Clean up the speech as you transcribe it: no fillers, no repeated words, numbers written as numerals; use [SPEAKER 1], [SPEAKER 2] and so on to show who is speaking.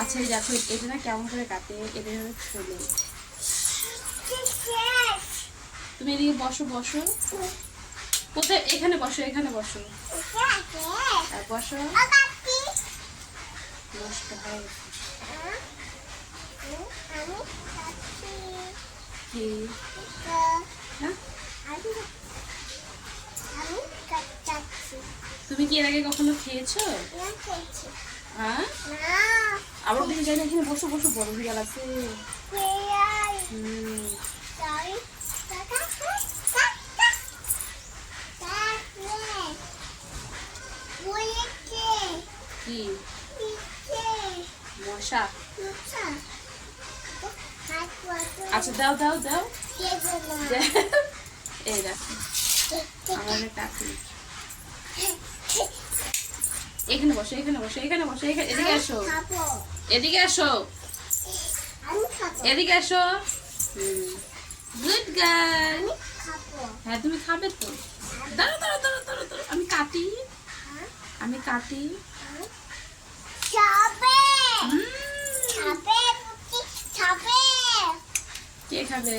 [SPEAKER 1] আচ্ছা এই দেখো এটা না কেমন করে কাটে এদের ছোলে। তুমি এদিকে বসো বসো। কোথায়? এখানে বসো, এখানে বসো। বসো। নষ্ট হয়ে কি? হ্যাঁ তুমি কি এর আগে কখনো খেয়েছো? হ্যাঁ আবার তুমি যাই না, এখানে বসো বসো, বড় বিড়াল আছে। কি মশা? আচ্ছা দাও দাও দাও। এই দেখো আমাদের কাকি। এখানে বসো, এখানে বসো, এখানে বসো, এদিকে আসো, এদিকে আসো, এদিকে আসো। Good girl. হ্যাঁ তুমি খাবে তো। দাঁড়ো দাঁড়ো দাঁড়ো দাঁড়ো দাঁড়ো, আমি কাটি, আমি কাটি। কে খাবে?